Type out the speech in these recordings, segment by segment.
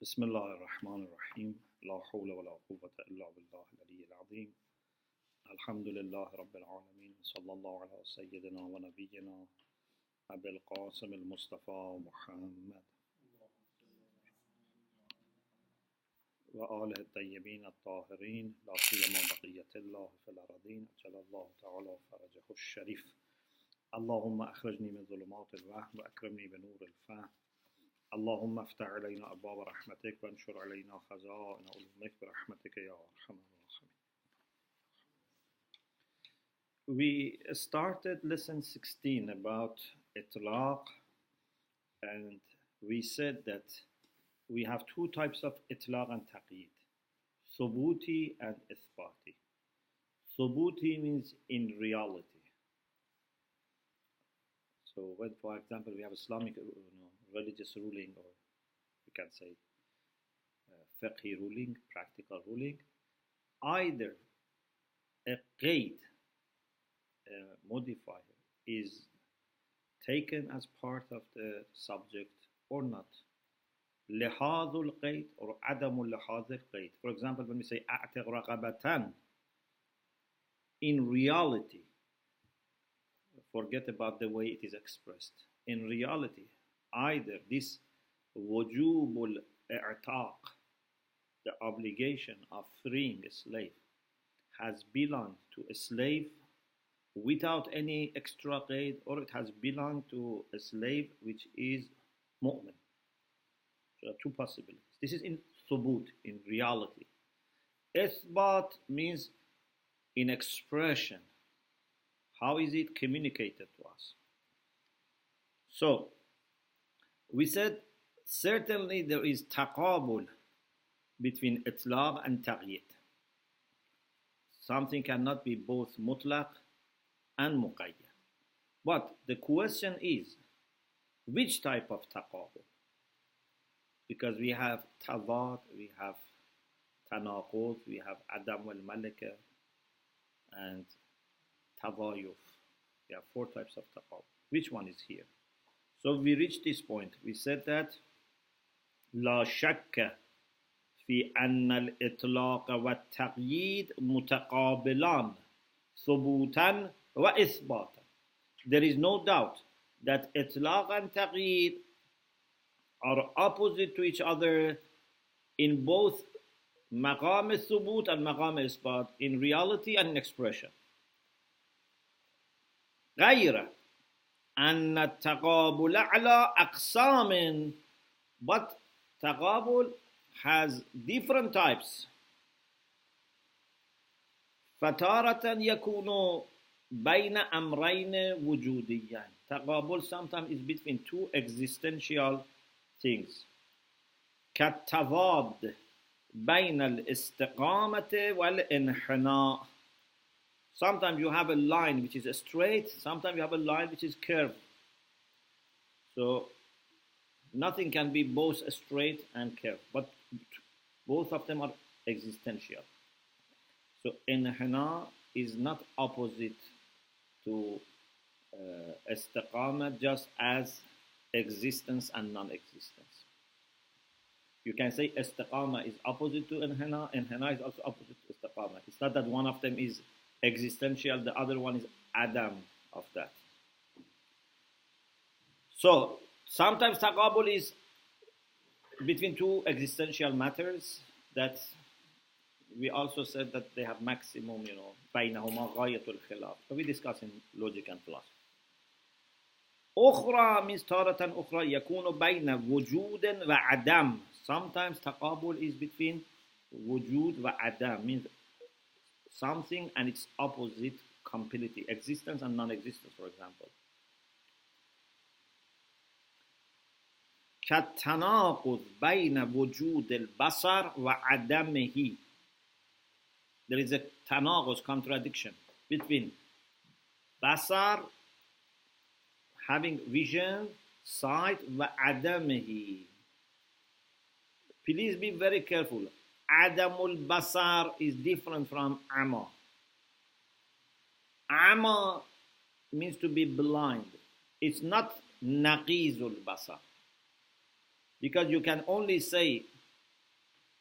بسم الله الرحمن الرحيم لا حول ولا قوة إلا بالله العلي العظيم الحمد لله رب العالمين صلى الله على سيدنا ونبينا أبي القاسم المصطفى محمد وآله الطيبين الطاهرين لا سيما بقية الله في الأرضين أجل الله تعالى فرجه الشريف اللهم أخرجني من ظلمات الوهم وأكرمني بنور الفهم اللهم افتح علينا أبواب رحمتك وانشر علينا خزائن علومك برحمتك يا أرحم الراحمين. We started lesson 16 about itlaq, and we said that we have two types of itlaq and taqyid, thubuti and ithbati. Thubuti means in reality. So when, for example, we have Islamic religious ruling, or we can say fiqhi ruling, practical ruling, either a qaid, modifier, is taken as part of the subject or not. Lihadul qaid or adamul lihadul qaid. For example, when we say a'tiq raqabatan, in reality, forget about the way it is expressed. In reality, either this wujubul i'taq, the obligation of freeing a slave, has belonged to a slave without any extra qaid, or it has belonged to a slave which is mu'min. So two possibilities. This is in thubut, in reality. Ithbat means in expression. How is it communicated to us? So, we said certainly there is taqabul between itlaq and taqyid. Something cannot be both mutlaq and muqayyad. But the question is, which type of taqabul? Because we have tadad, we have tanaqud, we have adam al-malika, and tadayuf. We have four types of taqabul. Which one is here? So we reached this point. We said that لا شك في أن الإطلاق والتقييد متقابلان ثبوتا وإثباتا. There is no doubt that إطلاق and تقييد are opposite to each other in both مقام الثبوت and مقام الإثبات, in reality and in expression. غير أن التقابل على أقسام, but تقابل has different types. فتارة يكون بين أمرين وجوديين. تقابل sometimes is between two existential things. كالتضاد بين الاستقامة والانحناء. Sometimes you have a line which is straight, sometimes you have a line which is curved. So nothing can be both straight and curved, but both of them are existential. So inhina is not opposite to istiqamah, just as existence and non-existence. You can say istiqamah is opposite to inhina, inhina is also opposite to istiqamah. It's not that one of them is existential, the other one is adam of that. So sometimes taqabul is between two existential matters that we also said that they have maximum, بينهما غاية الخلاف. So we discuss in logic and philosophy. أخرى means تارة أخرى يكون بين وجود وعدم. Sometimes taqabul is between wujud wa adam, means something and its opposite completely, existence and non-existence, for example. كالتناقض بين وجود البصر وعدمه. There is a tanaquz, contradiction, between basar, having vision, sight, وعدمه. Please be very careful. Adamul basar is different from ama. Ama means to be blind. It's not naqizul basar. Because you can only say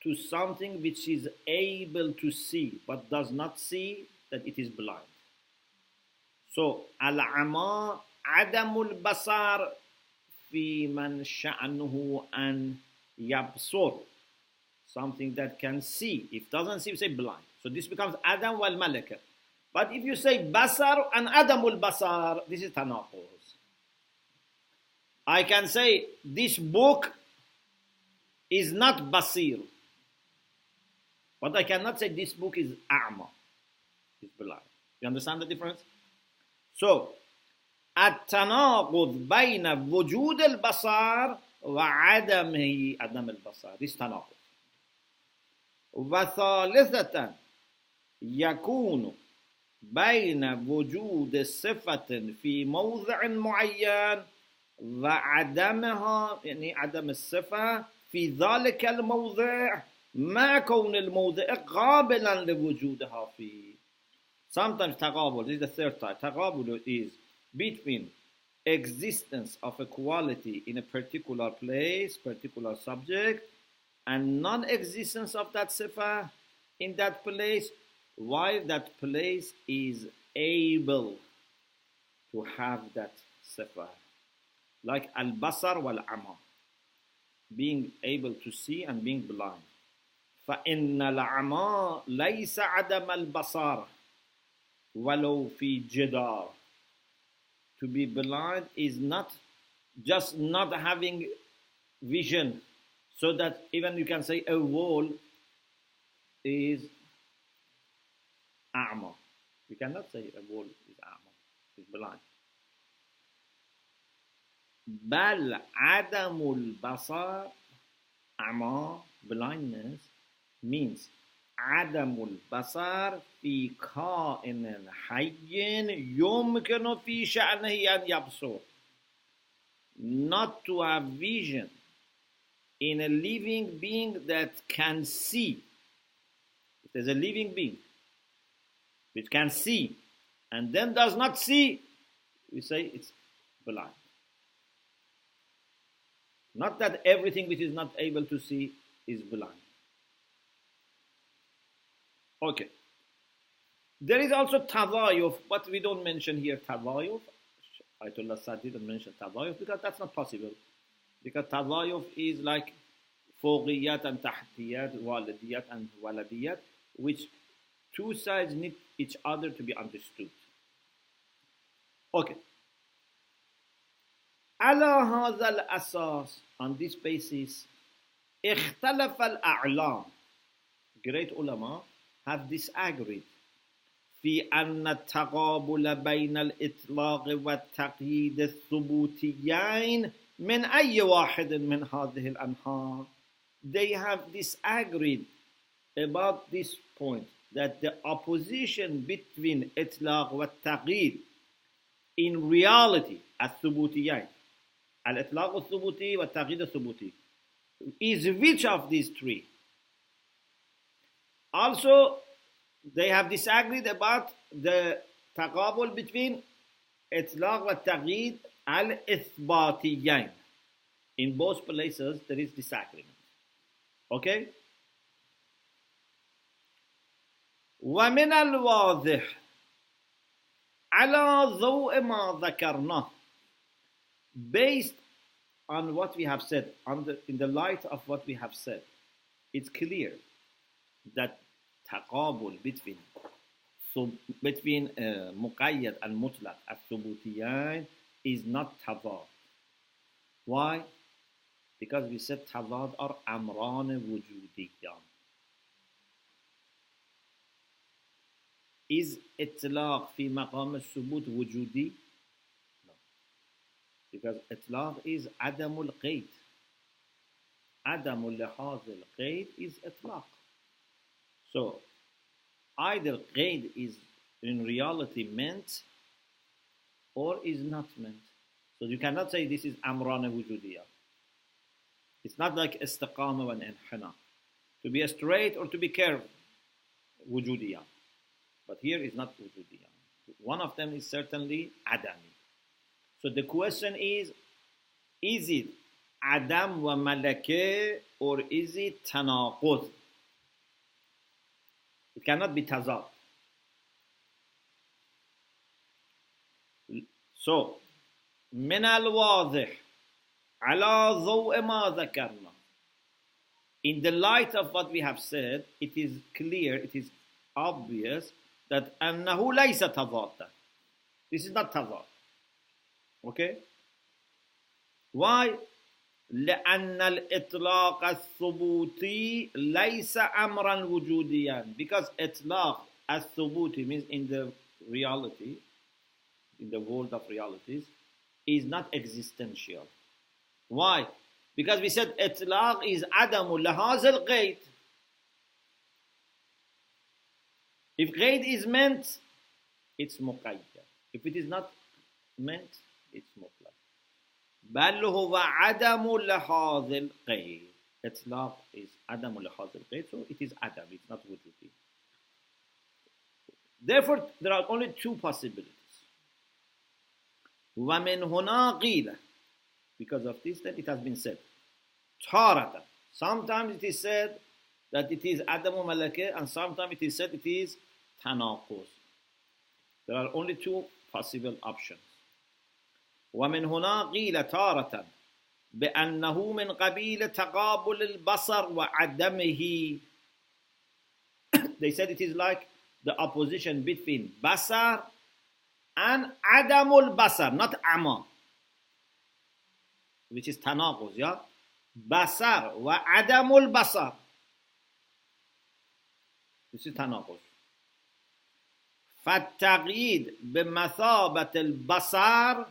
to something which is able to see but does not see, that it is blind. So, al-ama adamul basar fi man sha'nuhu an yabsur. Something that can see. If doesn't see, you say blind. So this becomes adam wal malaka. But if you say basar and adamul basar, this is tanaquz. I can say this book is not basir. But I cannot say this book is a'ma. It's blind. You understand the difference? So, التناقض بين وجود البصر وعدمه عدم البصر. This تناقض. وثالثة يكون بين وجود صفة في موضع معين وعدمها، يعني عدم الصفة في ذلك الموضع مع كون الموضع قابلا لوجودها فيه. Sometimes تقابل, this is the third type. تقابل is between existence of a quality in a particular place, particular subject, and non-existence of that sifa in that place, while that place is able to have that sifa. Like al-basar wal-ama, being able to see and being blind. فَإِنَّ الْعَمَى لَيْسَ عَدَمَ الْبَصَارِ وَلَوْ فِي جِدَارٍ. To be blind is not just not having vision, so that even you can say a wall is a'ma. You cannot say a wall is a'ma, is blind. بل عدم البصر a'ma, blindness, means عدم البصر في كائن حي يمكن في شأنه أن يبصر. Not to have vision in a living being that can see. If there's a living being which can see and then does not see, we say it's blind. Not that everything which is not able to see is blind. Okay. There is also tadayuf, but we don't mention here tadayuf. Ayatollah Sa'd didn't mention tadayuf because that's not possible. Because tadayuf is like fawqiyat and tahtiyat, walidiyat and waladiyat, which two sides need each other to be understood. Okay. على هذا الأساس, on this basis, اختلف الأعلام, great ulama have disagreed في أن التقابل بين الإطلاق والتقييد الثبوتيين من أي واحد من هذه الأنحاء. They have disagreed about this point, that the opposition between إطلاق والتقييد in reality الثبوتيين, الإطلاق الثبوتي والتقييد الثبوتي, is which of these three? Also, they have disagreed about the taqabul between itlaq wa taqyid al-ithbatiyain. In both places, there is disagreement. Okay? ومن الواضح على ضوء ما ذكرناه, based on what we have said, in the light of what we have said, it's clear that taqabul between muqayyad and mutlaq al-thubutiyan is not tadad. Why? Because we said tadad are amran wujudiyan. Is itlaq fi maqam al-thubut wujudi? No. Because itlaq is adamul qayd. Adamul lihaz al-qayd is itlaq. So, either qayd is in reality meant or is not meant. So you cannot say this is amrana wujudiya. It's not like istiqama and inhina. To be straight or to be curved, wujudiya. But here is not wujudiya. One of them is certainly adami. So the question is it Adam wa malake, or is it tanaqud? It cannot be tazad. So, من الواضح على ضوء ما ذكرنا. In the light of what we have said, it is clear, it is obvious that أنه ليس تضادا. This is not tazad. Okay? Why? لأن الإطلاق الثبوتي ليس أمرا وجوديا. Because إطلاق الثبوتي means in the reality, in the world of realities, is not existential. Why? Because we said إطلاق is عدم لهذا القيد. If قيد is meant, it's مقيد. If it is not meant, it's مطلق. بل هو عدم لهذا القيد. إطلاق is عدم لهذا القيد, so it is عدم, it's not وجودي. Therefore, there are only two possibilities. ومن هنا قيل, because of this, then it has been said. تارة, sometimes it is said that it is عدم ملكة, and sometimes it is said it is تناقض. There are only two possible options. ومن هنا قيل تارة بأنه من قبيل تقابل البصر وعدمه. They said it is like the opposition between basar and adamul basar, not ama, which is tanaquz, yeah? Basar wa adamul basar. This is tanaquz. فالتقييد بمثابة البصر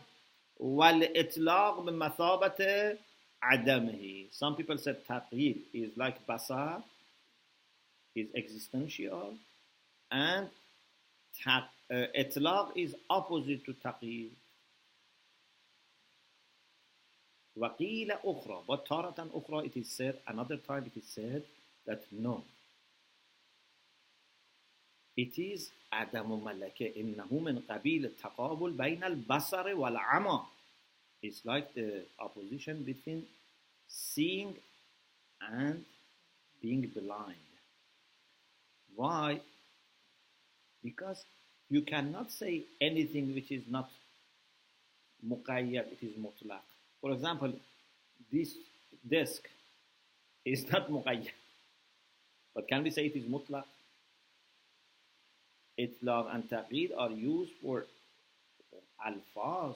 والإطلاق بمثابة عدمه. Some people said taqyid is like basar, is existential, and إطلاق is opposite to taqyid. وقيل أخرى, but تارة أخرى it is said, another time it is said that no, it is عدم ملكة إنه من قبيل التقابل بين البصر والعمى. It's like the opposition between seeing and being blind. Why? Because you cannot say anything which is not muqayyad, it is mutlaq. For example, this desk is not muqayyad, but can we say it is mutlaq? Itlaq and taqeed are used for alfaz,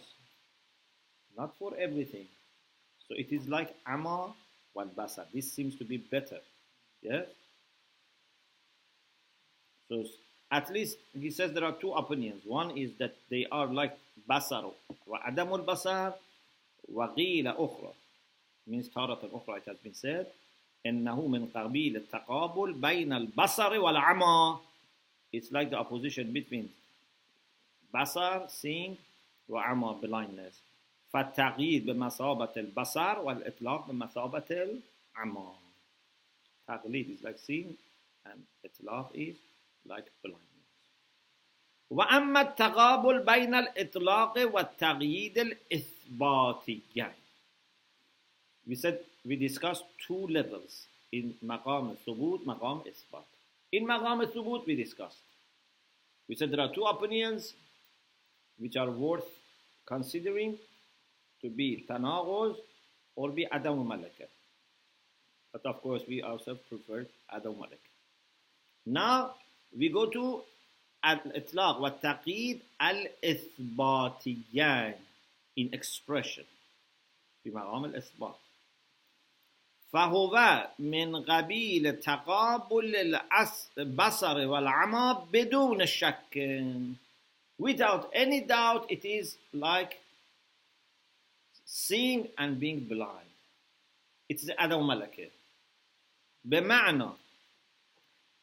not for everything. So it is like ama wal basar. This seems to be better. Yes? So at least he says there are two opinions. One is that they are like basar wa adamul basar wa qila ukhra. Means taratan ukhra, it has been said. إنه من قبيل التقابل بين البصر والعمى. It's like the opposition between basar, seeing, وعمى, blindness. فالتقييد بمثابة البصر والإطلاق بمثابة العمى. تقليد is like seeing and إطلاق is like blindness. وأما التقابل بين الإطلاق والتقييد الإثباتي. We said we discussed two levels in مقام الثبوت, مقام إثبات. In maqam al-thubut we discussed. We said there are two opinions which are worth considering to be tanaquz or be adam malaka. But of course we ourselves prefer adam malaka. Now we go to al-itlaq wa taqeed al-ithbatiyan in expression. في مقام الإثبات. فهو من قبيل تقابل البصر والعمى بدون شك. Without any doubt, it is like seeing and being blind. It's عدم ملكة. بمعنى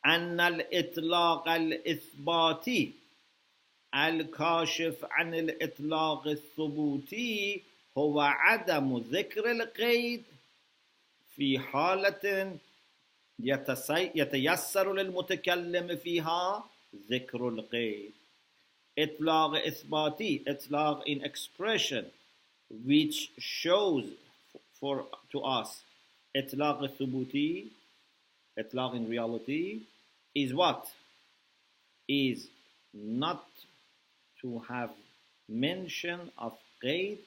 أن الإطلاق الإثباتي الكاشف عن الإطلاق الثبوتي هو عدم ذكر القيد في حالة يتيسر للمتكلم فيها ذكر القيد. إطلاق إثباتي, إطلاق in expression, which shows to us itlaq al-thubuti, itlaq in reality, is what? Is not to have mention of qaid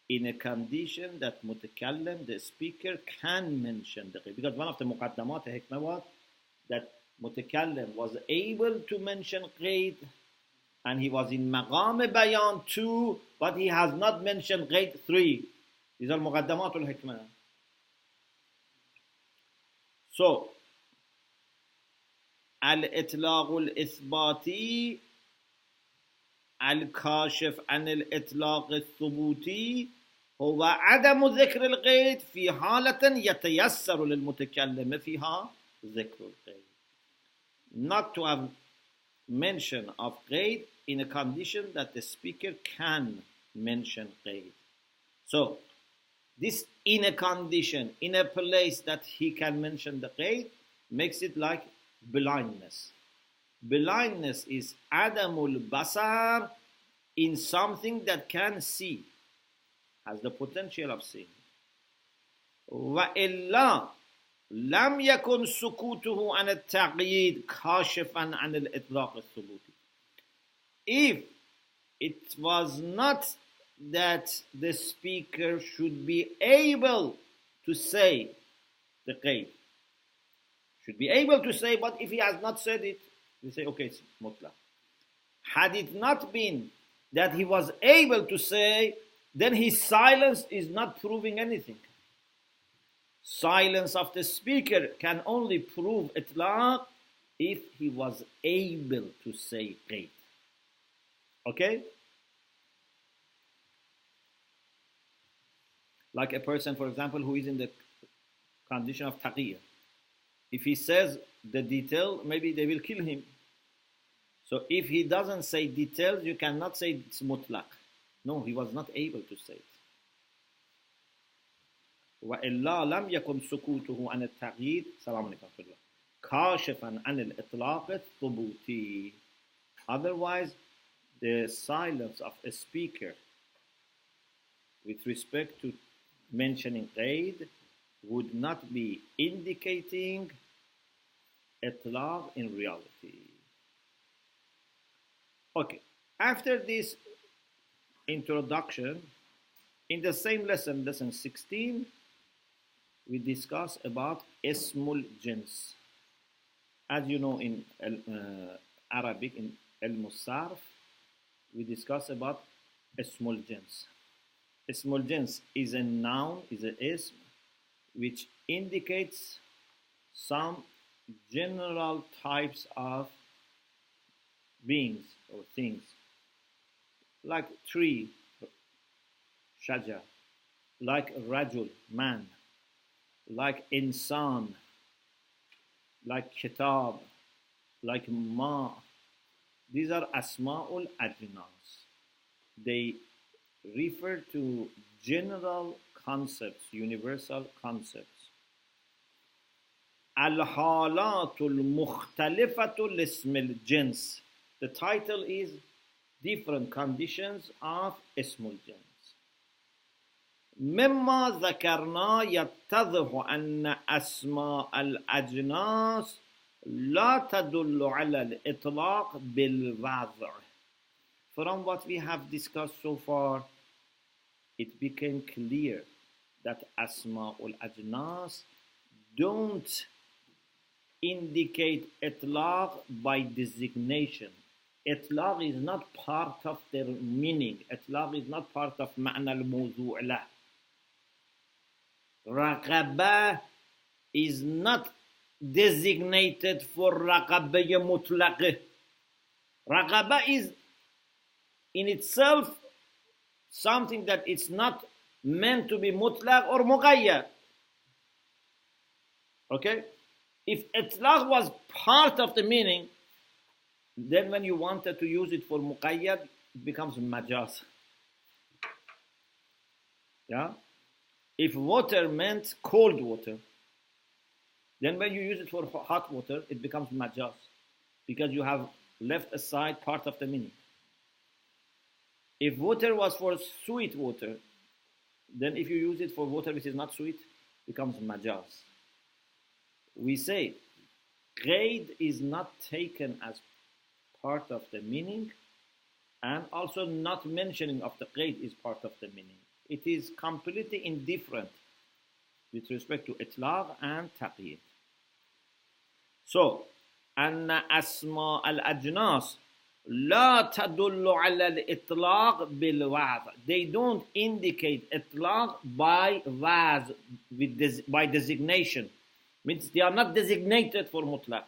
in a condition that mutakallim, the speaker, can mention the qaid. Because one of the muqaddamat hikmah was that mutakallim was able to mention qaid, and he was in maqam bayan 2, but he has not mentioned qaid 3. These are muqaddamat al-hikmah. So, al-itlaq al-ithbati الكاشف عن الإطلاق الثبوتي هو عدم ذكر القيد في حالة يتيسر للمتكلم فيها ذكر القيد. Not to have mention of qaid in a condition that the speaker can mention qaid. So, this in a condition, in a place that he can mention the qaid, makes it like blindness. Blindness is adamul basar in something that can see, has the potential of seeing. وإلا لم يكن سكوته عن التقييد كاشفا عن الإطلاق الثبوتي. If it was not that the speaker should be able to say the qaid, should be able to say, but if he has not said it, we say, okay, it's mutlaq. Had it not been that he was able to say, then his silence is not proving anything. Silence of the speaker can only prove itlaq if he was able to say qaid. Okay? Like a person, for example, who is in the condition of taqiyya. If he says the detail, maybe they will kill him. So if he doesn't say details, you cannot say it's mutlaq. No, he was not able to say it. وإلا لم يكن سكوته عن التقييد سلام عليكم كاشفا عن الإطلاق الثبوتي. Otherwise, the silence of a speaker with respect to mentioning qaid would not be indicating itlaq in reality. Okay, after this introduction, in the same lesson, lesson 16, we discuss about ismul jins. As you know, in Arabic, in al-musarf, we discuss about ismul jins. Ismul jins is a noun, is an ism, which indicates some general types of beings or things, like tree, shajar, like rajul, man, like insan, like kitab, like ma. These are asma'ul ajnas. They refer to general concepts, universal concepts. Al-halatul mukhtalifatul ismil jins. The title is Different Conditions of Ismul Jins. مما ذكرنا يتضح أن أسماء الأجناس لا تدل على الإطلاق بالوضع. From what we have discussed so far, it became clear that Asma'ul Ajnas don't indicate itlaq by designation. Itlaq is not part of their meaning. Itlaq is not part of ma'na al-mawzu' lah. Raqabah is not designated for raqabah mutlaq. Raqabah is in itself something that it's not meant to be mutlaq or muqayyad. Okay? If itlaq was part of the meaning, then when you wanted to use it for muqayyad, it becomes majaz. Yeah? If water meant cold water, then when you use it for hot water, it becomes majaz, because you have left aside part of the meaning. If water was for sweet water, Then if you use it for water which is not sweet, it becomes majaz. We say qaid is not taken as part of the meaning, and also not mentioning of the qaid is part of the meaning. It is completely indifferent with respect to itlaq and taqyid. So, أن أسماء الأجناس لا تدل على الإطلاق بالوعظ. They don't indicate itlaq by waz, by designation. Means they are not designated for mutlaq.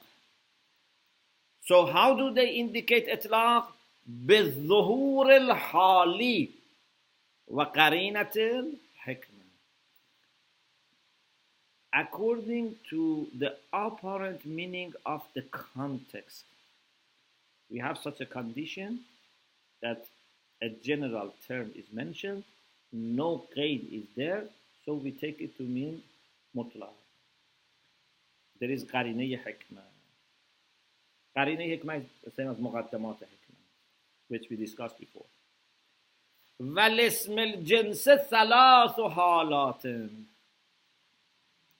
So how do they indicate itlaq? بالظهور الحالي وقرينة الحكمة. According to the apparent meaning of the context. We have such a condition that a general term is mentioned, no qaid is there, so we take it to mean mutlaq. There is qarinah hikmah. Qarinah hikmah is the same as muqaddamat hikmah, which we discussed before. وَالِاسْمِ الْجِنْسِ ثَلَاثُ حَالَاتٍ.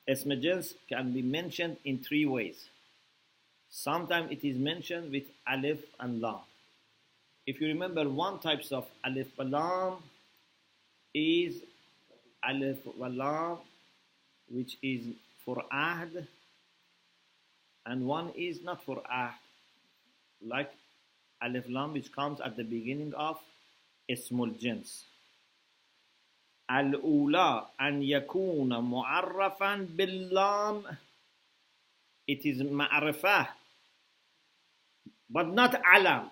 Ism jins can be mentioned in three ways. Sometimes it is mentioned with alif and lam. If you remember, one types of alif wa lam is alif wa lam, which is for ahd, and one is not for ahd, like alif lam which comes at the beginning of ismul jins. Al-ula an yakuna mu'arrafan bil-lam. It is ma'rifah, but not alam.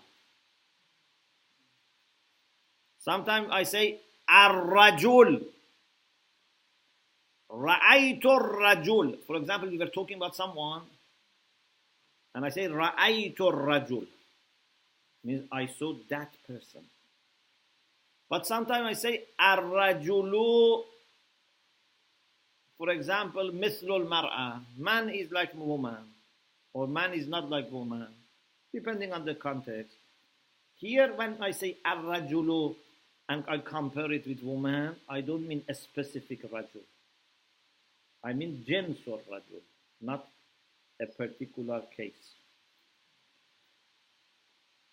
Sometimes I say ar-rajul, ra'aytu ar-rajul. For example, we were talking about someone, and I say ra'aytu ar-rajul, means I saw that person. But sometimes I say ar-rajulu. For example, mithlul mar'a. Man is like woman, or man is not like woman, depending on the context. Here, when I say ar-rajulu and I compare it with woman, I don't mean a specific rajul. I mean jinsul rajul, not a particular case.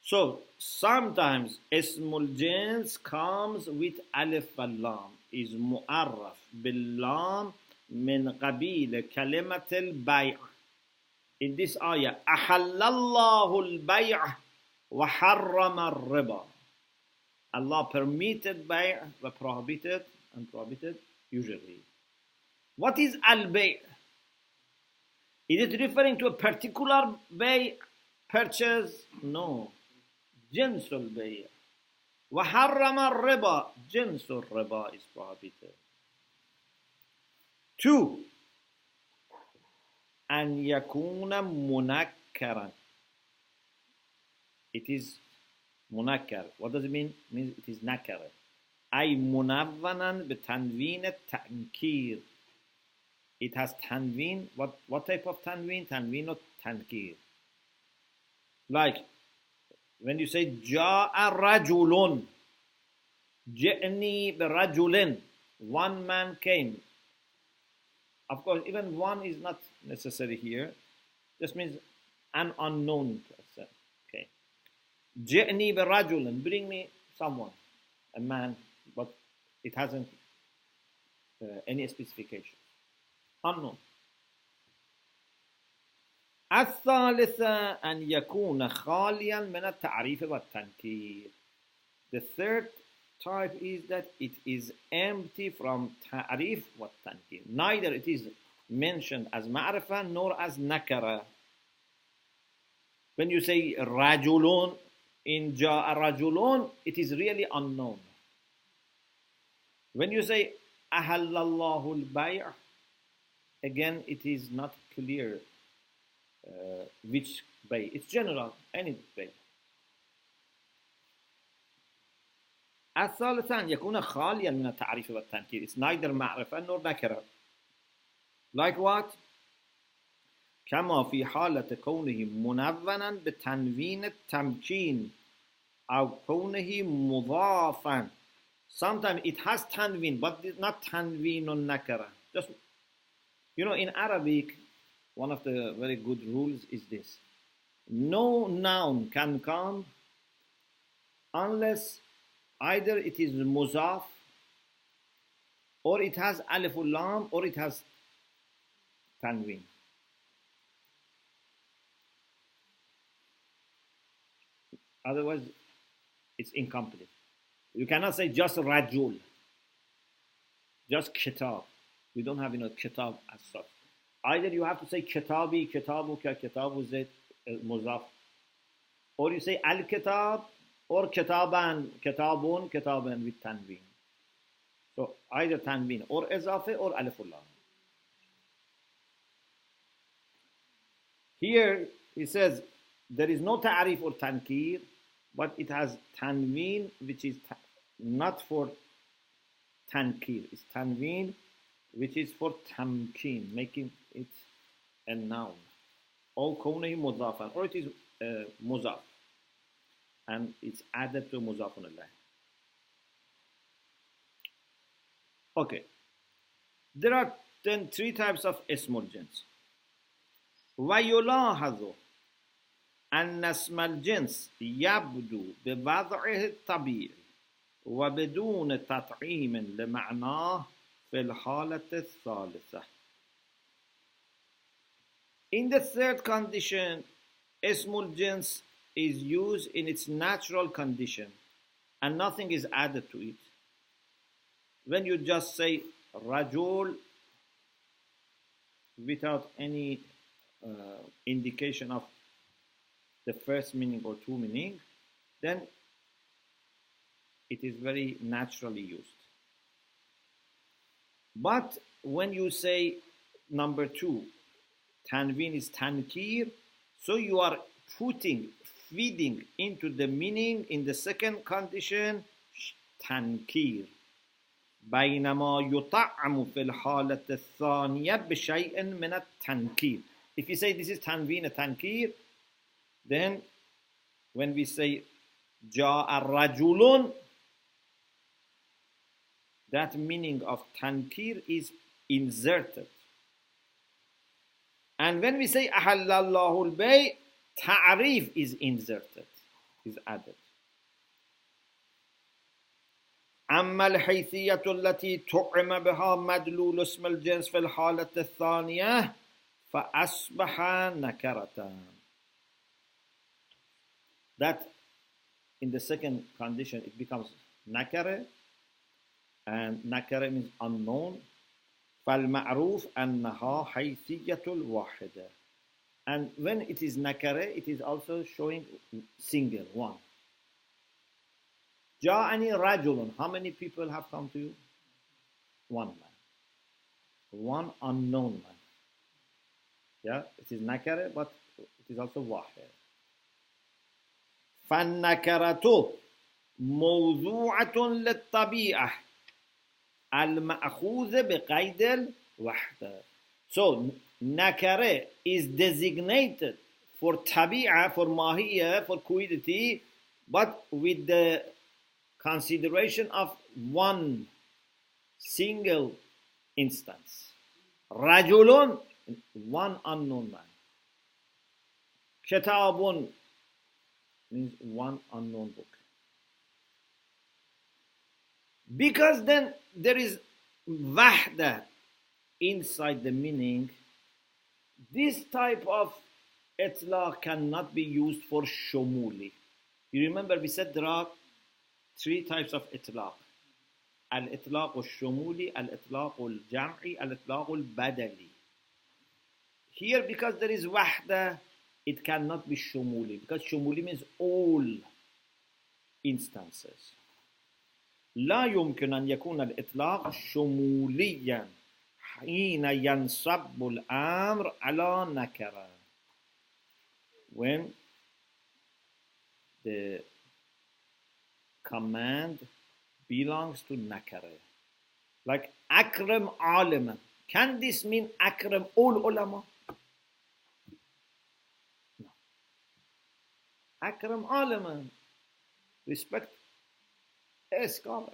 So sometimes ismul jins comes with alif wal lam, is mu'arraf bil lam min qabil kalimat al bay'. In this ayah, ahallallahu al bay' wa harrama al riba. Allah permitted bay' wa prohibited usually. What is al bay'? Is it referring to a particular bay' purchase? No. Jinsul bay'. Wa harrama al riba. Jinsul riba is prohibited. 2. An yakuna munakkaran. It is munakkar. What does it mean? It means it is nakar. Ay munawwanan bitanween at-tankir. It has tanween. What type of tanween? Tanween or tankir. Like when you say ja'a rajulun, ja'ni bi rajulin, one man came. Of course, even one is not necessary here. Just means an unknown person. Okay. Ja'ni bi rajulin, bring me someone, a man, but it hasn't any specification. Unknown. الثالثة أن يكون خاليا من التعريف والتنكير. The third type is that it is empty from ta'rif wa tankir. Neither it is mentioned as ma'rifah nor as nakara. When you say rajulun, in ja'a rajulun, it is really unknown. When you say ahallallahu al-bay', again it is not clear which bay. It's general, any bay. الثالثة أن يكون خاليا من التعريف والتنكير. It's neither معرفة nor نكرة. Like what? كما في حالة كونه منونا بتنوين التمكين أو كونه مضافا Sometimes it has tanween, but it's not tanween on nakara. Just, in Arabic, one of the very good rules is this. No noun can come unless either it is muzaf, or it has alif lam, or it has tanween. Otherwise, it's incomplete. You cannot say just rajul, just kitab. We don't have kitab as such. Either you have to say kitabi, kitabuka, kitabu zayd, muzaf, or you say al-kitab, or kitaban, kitabun, kitaban with tanween. So either tanween, or izafe, or alif lam. Here he says there is no ta'rif or tankir, but it has tanween, which is not for tankir. It's tanween, which is for tamkin, making it a noun. Or kawnahi mudafan, or it is muzaf, and it's added to muzafun alayh. Okay. There are then three types of ismul jins. ويلاحظ أن اسم الجنس يبدو بوضعه الطبيعي وبدون تطعيم لمعناه في الحالة الثالثة. In the third condition, ismul jins is used in its natural condition and nothing is added to it. When you just say rajul without any indication of the first meaning or two meaning, then it is very naturally used. But when you say number two, tanween is tankir, so you are feeding into the meaning in the second condition tankir. بينما يطعم في الحالة الثانية بشيء من التنكير. If you say this is tanween a tankir, then when we say جاء الرجل, that meaning of tankir is inserted. And when we say أحل الله البيع, ta'rif is inserted, is added. أما الحيثية التي طعم بها مدلول اسم الجنس في الحالة الثانية فأصبح نكرة. That in the second condition it becomes nakare, and nakare means unknown. فالمعروف أنها حيثية الواحدة. And when it is nakare, it is also showing single, one. جاءني رجل. How many people have come to you? One man. One unknown man. Yeah, it is nakare, but it is also wahid. فالنكرة موضوعة للطبيعة المأخوذة بقيد الوحدة. So nakare is designated for tabi'ah, for mahiyya, for quiddity, but with the consideration of one single instance. Rajulun, one unknown man. Kitabun means one unknown book. Because then there is wahda inside the meaning, this type of itlaq cannot be used for Shomali. You remember we said there are three types of itlaq. Al-itlaq al-Shomali, al-itlaq al-Jam'i, al-itlaq al-Badali. Here, because there is wahda, it cannot be Shomali, because Shomali means all instances. لا يمكن أن يكون الإطلاق شموليا حين ينصب الأمر على نكرة. When the command belongs to nakara. Like akram aliman. Can this mean akram all ulama? No. Akram aliman. Respect a scholar.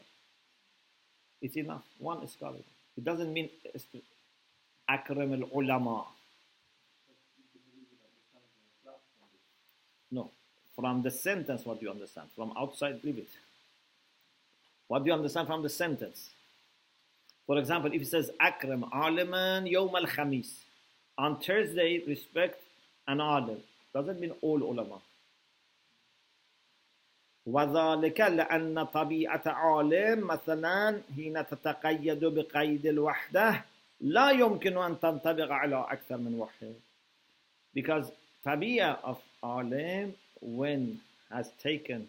It's enough. One scholar. It doesn't mean akram al-ulama. No. From the sentence, what do you understand? From outside, leave it. What do you understand from the sentence? For example, if it says akram aliman yawm al-khamis, on Thursday, respect an alim. Doesn't mean all ulama. وذلك لأن طبيعة عالم مثلا حين تتقيد بقيد الوحدة لا يمكن أن تنطبق على أكثر من واحد. Because طبيعة of alim, when has taken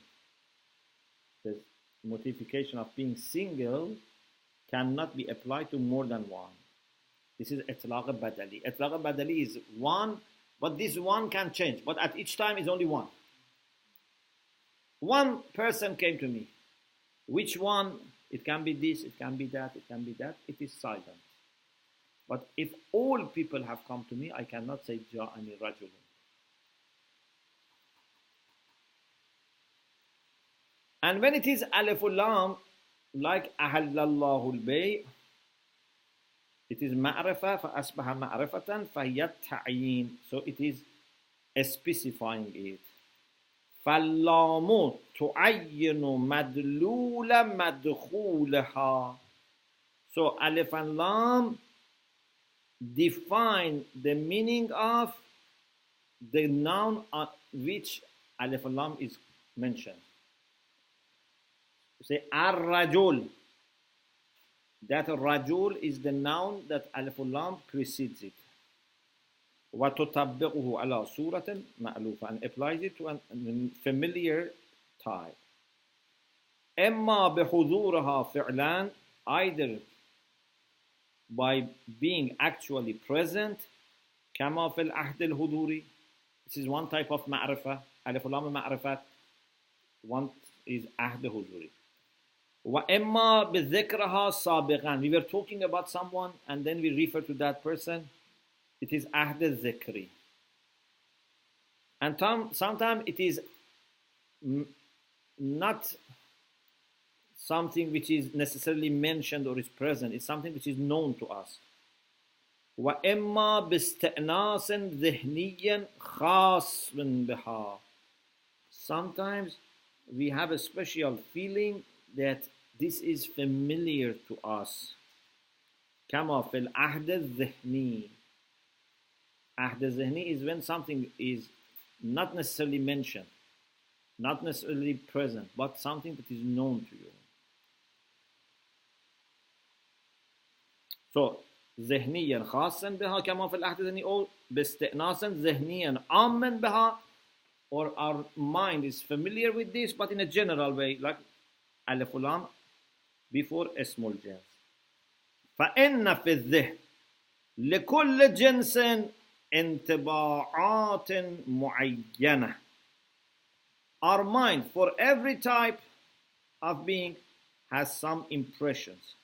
the modification of being single, cannot be applied to more than one. This is إطلاق بدلي. إطلاق بدلي is one, but this one can change. But at each time is only one. One person came to me. Which one? It can be this, it can be that, it can be that. It is silent. But if all people have come to me, I cannot say جاءني رجل. And when it is alif lam, like أحل الله البيع, it is ma'rifah فأصبح معرفة فهي التعيين. So it is specifying it. فاللام تعين مدلول مدخولها. So alif and lam define the meaning of the noun on which alif and lam is mentioned. Say ar-rajul. That rajul is the noun that alif and lam precedes it. وتطبقه على صورة مألوفة, and applies it to a familiar type. إما بحضورها فعلان, either by being actually present, كما في العهد الحضوري. This is one type of معرفة. ألف لام معرفة. One is عهد حضوري. وإما بذكرها سابقا. We were talking about someone and then we refer to that person. It is ahd al-zikri. And sometimes it is not something which is necessarily mentioned or is present. It's something which is known to us. وَإِمَّا بِاسْتِئْنَاسٍ ذِهْنِيًّا خَاصٍ بِهَا. Sometimes we have a special feeling that this is familiar to us. كَمَا فِي الْعَهْدِ الذِّهْنِي. Ahd al-zihni is when something is not necessarily mentioned, not necessarily present, but something that is known to you. So, ذهنيا خاصا بها كما في العهد الذهني, or باستئناسا ذهنيا عاما بها, or our mind is familiar with this, but in a general way, like alif lam before a small jins. فإن في الذهن لكل جنس انطباعات معينة. Our mind, for every type of being, has some impressions.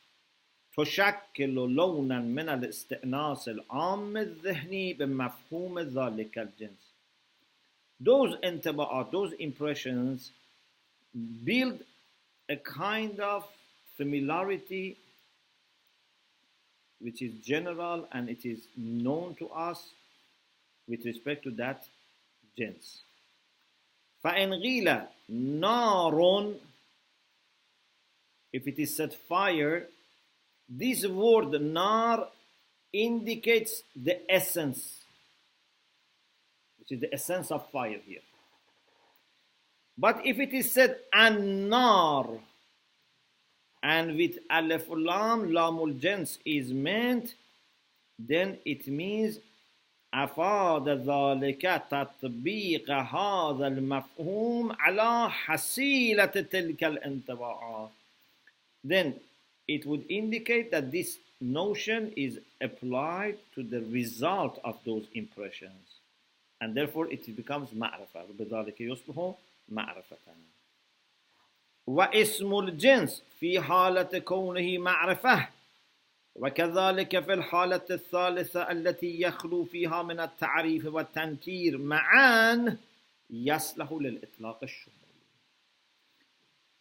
تشكل لونا من الاستئناس العام الذهني بمفهوم ذلك الجنس. Those انطباعات, those impressions, build a kind of familiarity which is general and it is known to us with respect to that jins. فَإِنْ غِيلَ نَارٌ, if it is said fire, this word nar indicates the essence, which is the essence of fire here. But if it is said an-nar, and with alif lam, lamul jins is meant, then it means أفاد ذلك تطبيق هذا المفهوم على حصيلة تلك الانطباعات. Then it would indicate that this notion is applied to the result of those impressions, and therefore it becomes معرفة. بذلك يصبح معرفة. واسم الجنس في حالة كونه معرفة، وكذلك في الحالة الثالثة التي يخلو فيها من التعريف والتنكير معا يصلح للإطلاق الشمولي.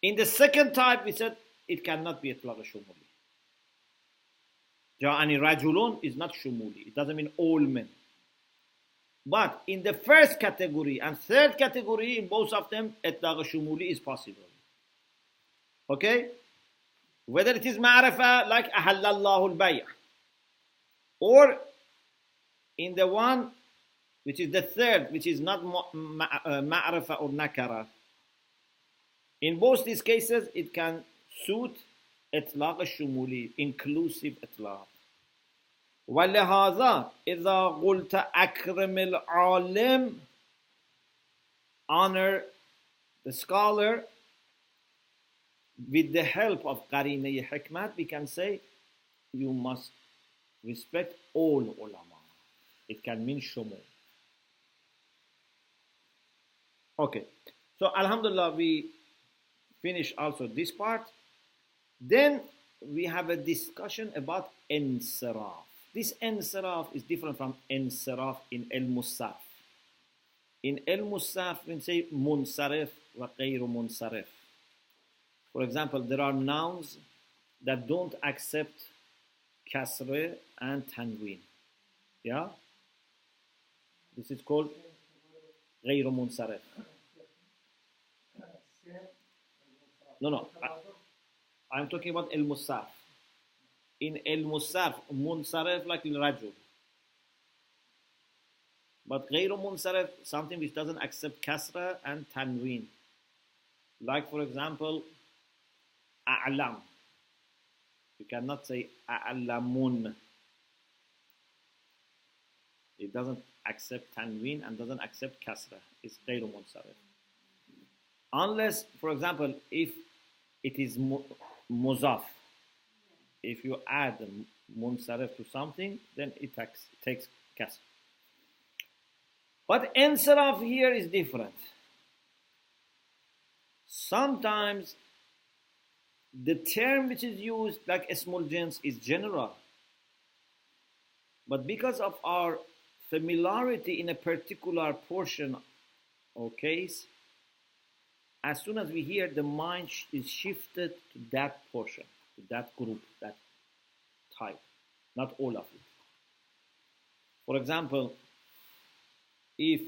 In the second type we said it cannot be إطلاق الشمولي. Ja'ani rajulun is not shumuli. It doesn't mean all men. But in the first category and third category, in both of them, itlaq shumuli is possible. Okay? Whether it is ma'rifa like ahallallahu al-bay' or in the one which is the third, which is not ma'rifa or nakara. In both these cases, it can suit itlaq al-shumuli, inclusive itlaq. ولهذا إذا قلت أكرم العالم, honor the scholar, with the help of قرينة حكمت, we can say you must respect all ulama. It can mean shumul. Okay, so alhamdulillah we finish also this part. Then we have a discussion about insiraf. This insiraf is different from insiraf in al-musaf. In al-musaf we say munsarif wa ghayru munsarif. For example, there are nouns that don't accept kasra and tanween. Yeah? This is called ghayru munsarif. No. I'm talking about al-musaf. In al-musaf, munsarif like al-rajul. But ghayru munsarif, something which doesn't accept kasra and tanween. Like for example, a'lam. You cannot say a'lamun. It doesn't accept tanween and doesn't accept kasra. It's ghayru munsarif. Unless, for example, if it is muzaf. If you add munsarif to something, then it takes kasr. But insaraf here is different. Sometimes the term which is used like ismul jins is general. But because of our familiarity in a particular portion or case, as soon as we hear, the mind is shifted to that portion, to that group, that type, not all of it. For example, if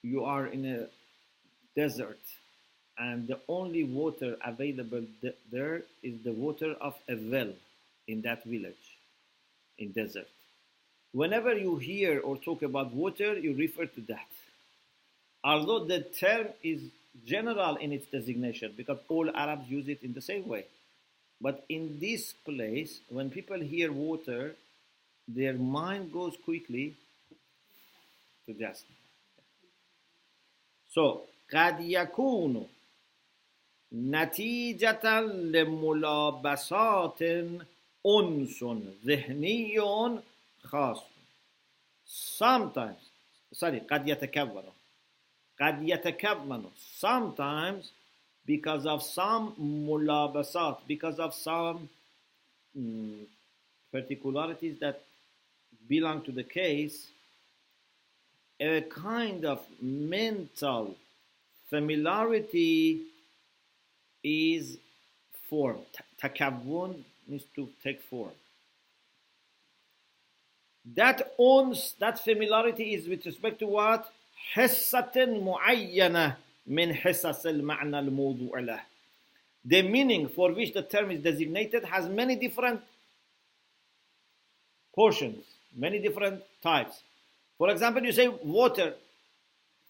you are in a desert and the only water available there is the water of a well in that village, in desert. Whenever you hear or talk about water, you refer to that. Although the term is general in its designation because all Arabs use it in the same way. But in this place, when people hear water, their mind goes quickly to that. So, قد يكون نتيجة لملابسات أنس ذهني خاص. Sometimes, قد يتكون. قد يتكون. Sometimes, because of some mulabasat, because of some particularities that belong to the case, a kind of mental familiarity is formed. Takawun means to take form. That owns, that familiarity is with respect to what? حصة معينة من حصص المعنى الموضوع له. The meaning for which the term is designated has many different portions, many different types. For example, you say water.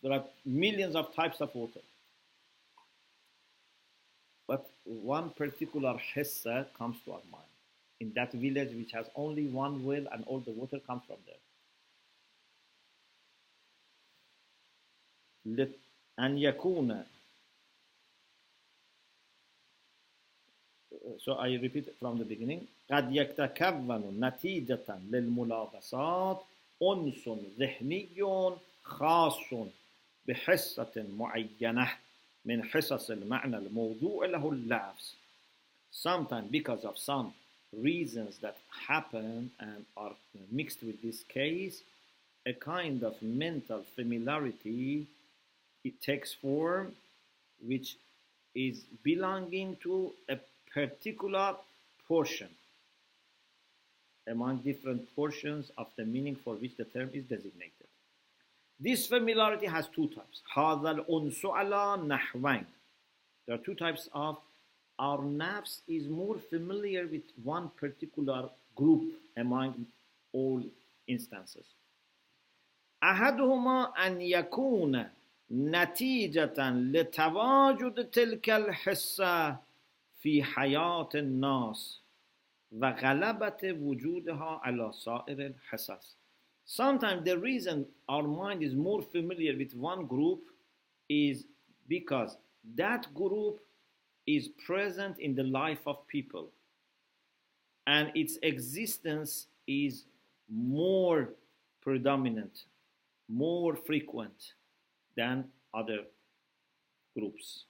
There are millions of types of water. But one particular hissa comes to our mind. In that village which has only one well and all the water comes from there. أن يكون. So I repeat it from the beginning. قد يتكون نتيجة للملابسات أنس ذهني خاص بحصة معينة من حصص المعنى الموضوع له اللفظ. Sometimes because of some reasons that happen and are mixed with this case, a kind of mental familiarity, it takes form which is belonging to a particular portion among different portions of the meaning for which the term is designated. This familiarity has two types. هذا الأنس على نحوين. There are two types of our nafs is more familiar with one particular group among all instances. أحدهما أن يكون نتيجة لتواجد تلك الحسة في حياة الناس وغلبة وجودها على سائر الحساس. Sometimes the reason our mind is more familiar with one group is because that group is present in the life of people and its existence is more predominant, more frequent than other groups.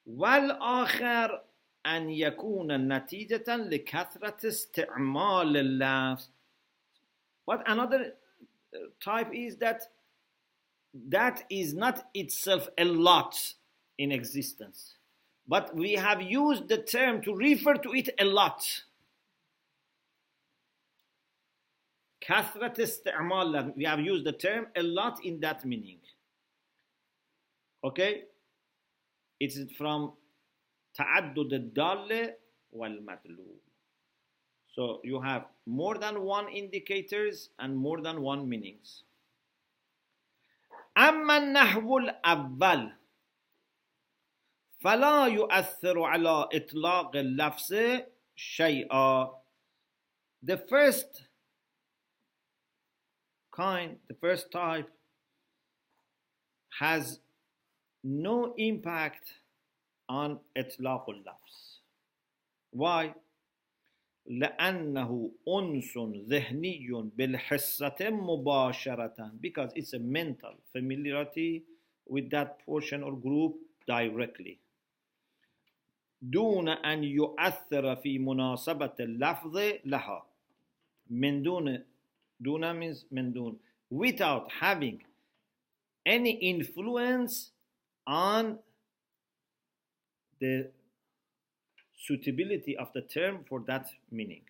والآخر أن يكون نتيجة لكثرة استعمال اللفظ. But another type is that is not itself a lot in existence, but we have used the term to refer to it a lot. كثرة استعمال, we have used the term a lot in that meaning. Okay? It's from تعدد الدالة والمدلول. So you have more than one indicators and more than one meanings. أما النحو الأول فلا يؤثر على إطلاق اللفظ شيئا. The first kind, the first type has no impact on إطلاق اللفظ. Why? لأنه أنس ذهني بالحسة مباشرة, because it's a mental familiarity with that portion or group directly. دون أن يؤثر في مناسبة اللفظ لها. من دون means من دون, without having any influence on the suitability of the term for that meaning.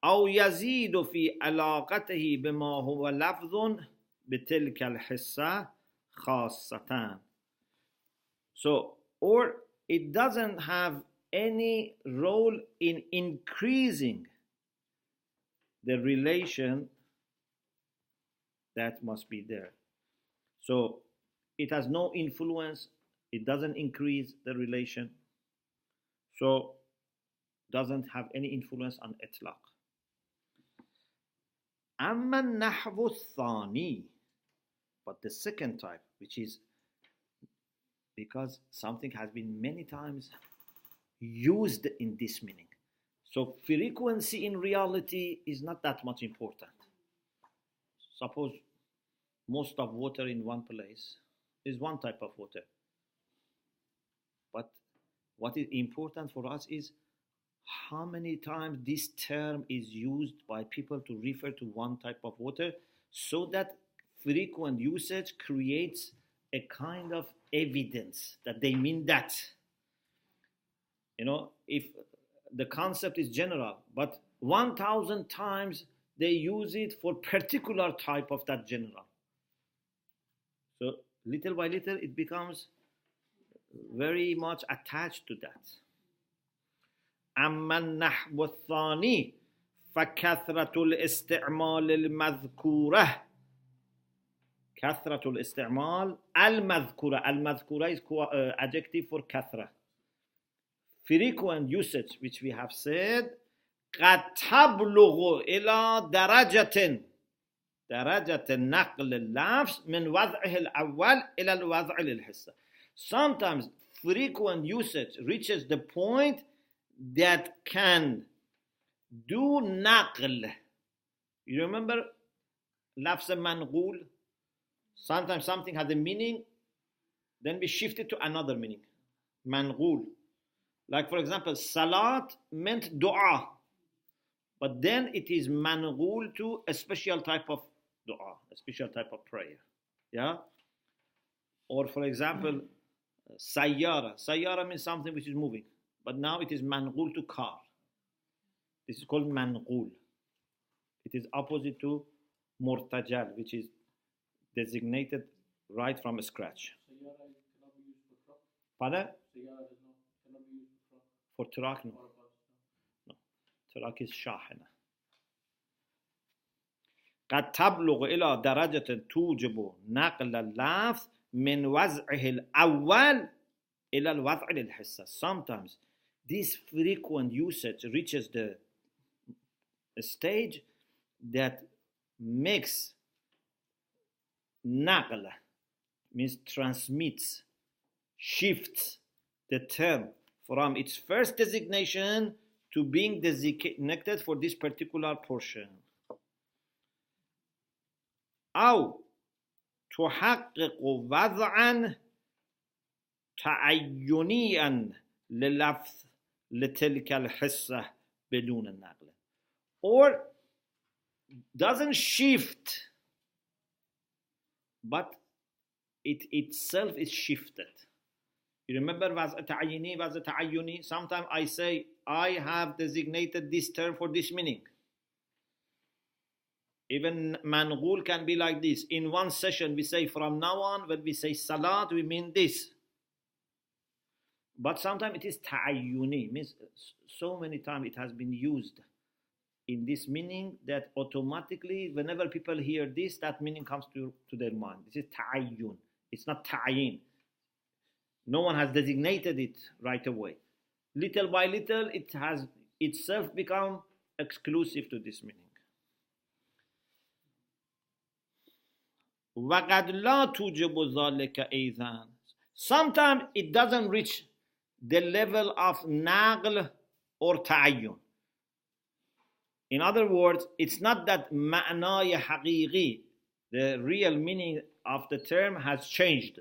أو يزيد في علاقته بما هو لفظ بتلك الحسة خاصة. So, or it doesn't have any role in increasing the relation that must be there. So, it has no influence, it doesn't increase the relation, so doesn't have any influence on إطلاق. أما النحو الثاني, but the second type, which is because something has been many times used in this meaning. So frequency in reality is not that much important. Suppose most of water in one place is one type of water. But what is important for us is how many times this term is used by people to refer to one type of water, so that frequent usage creates a kind of evidence that they mean that. You know, if the concept is general, but 1,000 times they use it for particular type of that general. So little by little it becomes very much attached to that. أما النحو الثاني فكثرة الاستعمال المذكورة. كثرة الاستعمال المذكورة. المذكورة is adjective for كثرة. Frequent usage, which we have said, قد تبلغ إلى درجة نقل اللفظ من وضعه الأول إلى الوضع للحسة. Sometimes frequent usage reaches the point that can do نقل. You remember لفظ منقول? Sometimes something has a meaning, then we shift it to another meaning. منقول. Like for example, salat meant dua, but then it is manqul to a special type of dua, a special type of prayer. Yeah? Or for example, Sayyara. Sayyara means something which is moving. But now it is manqul to car. This is called manqul. It is opposite to murtajal, which is designated right from scratch. Sayyara cannot be used for truck. Pardon? Sayyara cannot be used For for truck. truck, no. Or a bus. No. Truck is shahina. قد تبلغ إلى درجة توجب نقل اللفظ من وضعه الأول إلى الوضع للحصة. Sometimes this frequent usage reaches the stage that makes نقل, means transmits, shifts the term from its first designation to being designated for this particular portion. أو تحقق وضعا تعينيا للفظ لتلك الحصة بدون النقل, or doesn't shift but it itself is shifted. You remember وضع تعييني, وضع تعيني? Sometimes I say I have designated this term for this meaning. Even manqul can be like this. In one session we say from now on when we say salat we mean this. But sometimes it is ta'ayyuni, means so many times it has been used in this meaning that automatically whenever people hear this, that meaning comes to their mind. This is ta'ayyun. It's not ta'ayin. No one has designated it right away. Little by little it has itself become exclusive to this meaning. وَقَدْ لَا تُوجِبُ ذَلِكَ أَيْضًا. Sometimes it doesn't reach the level of naql or ta'ayyun. In other words, it's not that ma'naya haqiqi, the real meaning of the term has changed.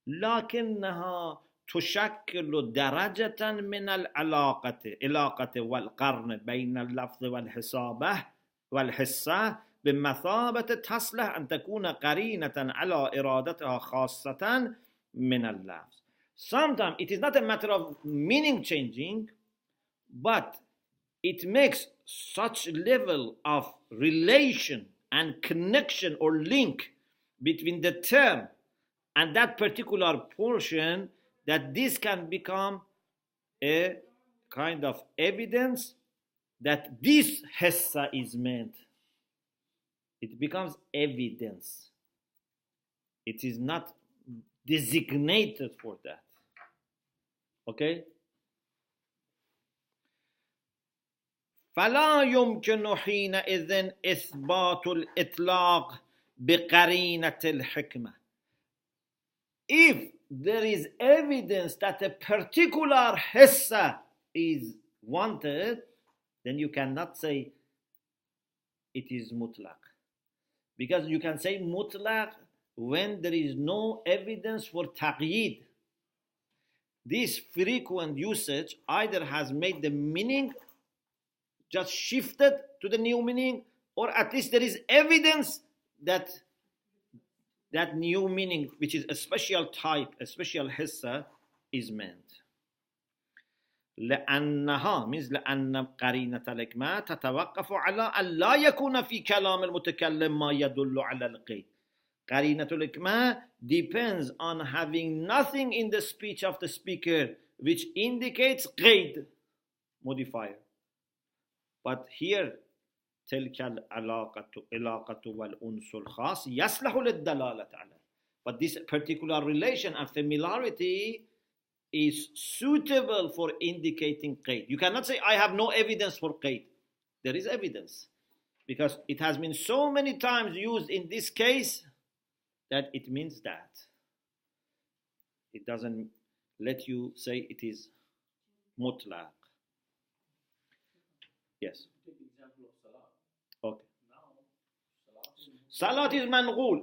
لكنها تشكل درجة من العلاقة والقرن بين اللفظ والحصة بمثابة تصلح أن تكون قرينة على إرادتها خاصة من اللفظ. Sometimes it is not a matter of meaning changing, but it makes such level of relation and connection or link between the term and that particular portion that this can become a kind of evidence that this hissa is meant. It becomes evidence. It is not designated for that. Okay? فلا يمكن حينئذ إثبات الإطلاق بقرينة الحكمة. If there is evidence that a particular hissa is wanted, then you cannot say it is mutlaq. Because you can say mutlaq when there is no evidence for taqyid. This frequent usage either has made the meaning just shifted to the new meaning, or at least there is evidence that that new meaning, which is a special type, a special hissa, is meant. لأنها means لأن قرينة الإكمال تتوقف على أن لا يكون في كلام المتكلم ما يدل على القيد. قرينة الإكمال depends on having nothing in the speech of the speaker which indicates قيد, modifier. But here تلك العلاقة والأنس الخاص يصلح للدلالة عليه. But this particular relation and familiarity is suitable for indicating qaid. You cannot say, I have no evidence for qaid. There is evidence. Because it has been so many times used in this case that it means that. It doesn't let you say it is mutlaq. Yes. Take the example of salat. Okay. Now, Salat is manqul.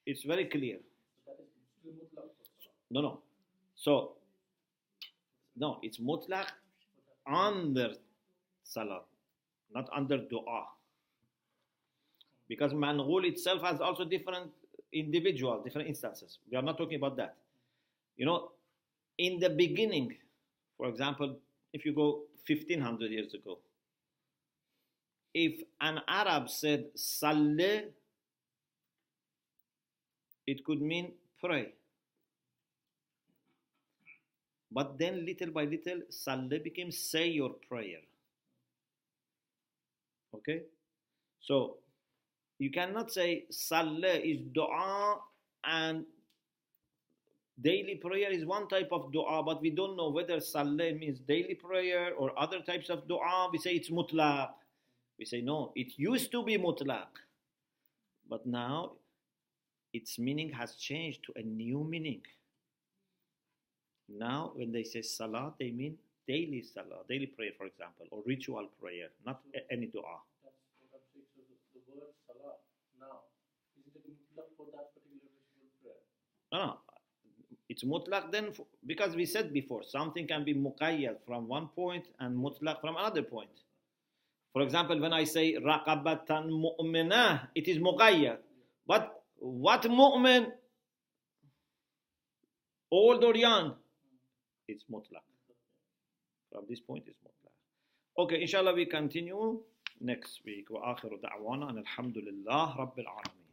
It's very clear. that is still mutlaq for salat. No. So, no, it's mutlaq under salat, not under dua. Because manqul itself has also different individual, different instances. We are not talking about that. You know, in the beginning, for example, if you go 1500 years ago, if an Arab said Saleh, it could mean pray. But then little by little, Saleh became say your prayer. Okay? So you cannot say Saleh is dua and daily prayer is one type of dua, but we don't know whether Saleh means daily prayer or other types of dua. We say it's mutlaq. We say no, it used to be mutlaq. But now its meaning has changed to a new meaning. Now when they say salah, they mean daily salah, daily prayer, for example, or ritual prayer, not any dua. That's what I'm saying. So the word salah now, is it a mutlaq for that particular ritual prayer? No, it's mutlaq then, because we said before, something can be muqayyad from one point and mutlaq from another point. For example, when I say raqabatan mu'minah, it is muqayyad. But what mu'min, old or young, it's mutlaq. From this point, it's mutlaq. Okay, inshallah, we continue next week. وآخر دعوانا أن الحمد لله رب العالمين.